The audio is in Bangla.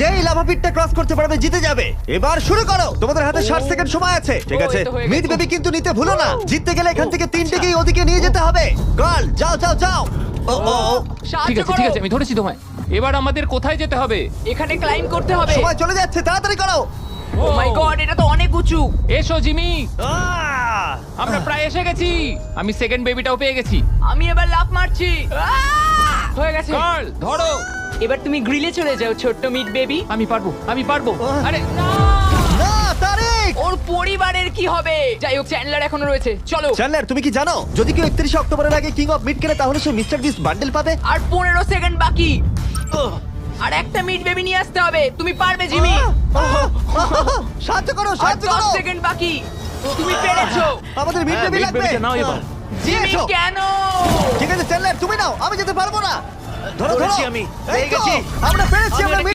যেই লাভা পিটটা ক্রস করতে পারবে জিতে যাবে। এবার শুরু করো, তোমাদের হাতে 60 সেকেন্ড সময় আছে। ঠিক ও, আছে, এই তো হয়ে গেছে। মিড বেবি কিন্তু নিতে ভুলো না। জিততে গেলে এখান থেকে তিনটেকেই ওদিকে নিয়ে যেতে হবে। গার্ল যাও যাও যাও। ও ও ও, ঠিক সাহায্য আছে ঠিক করো। আছে আমি ধরেছি তোমায়। এবার আমাদের কোথায় যেতে হবে? এখানে ক্লাইম্ব করতে হবে। সময় চলে যাচ্ছে, তাড়াতাড়ি করো। ও মাই গড, এটা তো অনেক উঁচু। এসো জিমি, আহ! আমরা প্রায় এসে গেছি। আমি সেকেন্ড বেবিটাও পেয়ে গেছি। আমি এবার লাফ মারছি। হয়ে গেছে। গার্ল ধরো। এবার তুমি গ্রিলে চলে যাও, ছোট্ট মিট বেবি। আমি পারবো আমি পারবো। আরে না! না তারিক। ওর পরিবারের কি হবে? যাই হোক, চ্যান্ডলার এখনো রয়েছে। চলো। চ্যান্ডলার তুমি কি জানো যদি কেউ 31 অক্টোবরের আগে কিং অফ মিড কেনে তাহলে সে মিস্টার বিস্ট বান্ডেল পাবে? আর 15 সেকেন্ড বাকি। আর একটা মিট বেবি নিয়ে আসতে হবে। তুমি পারবে জিমি। সাহায্য করো, আর সাহায্য 10 করো। সেকেন্ড বাকি। তুমি পেরেছো। আমাদের মিড হ্যাঁ, বেবি মিড লাগবে। বেবিটা নাও এবার। জিমি এসো। কেন? ঠিক আছে চ্যান্ডলার তুমি নাও, আমি যেতে পারবো না। ধরো ধরো ধরেছি আমি, এই পেয়ে তো, গেছি। আমরা পেরেছি, আমি আমরা এটা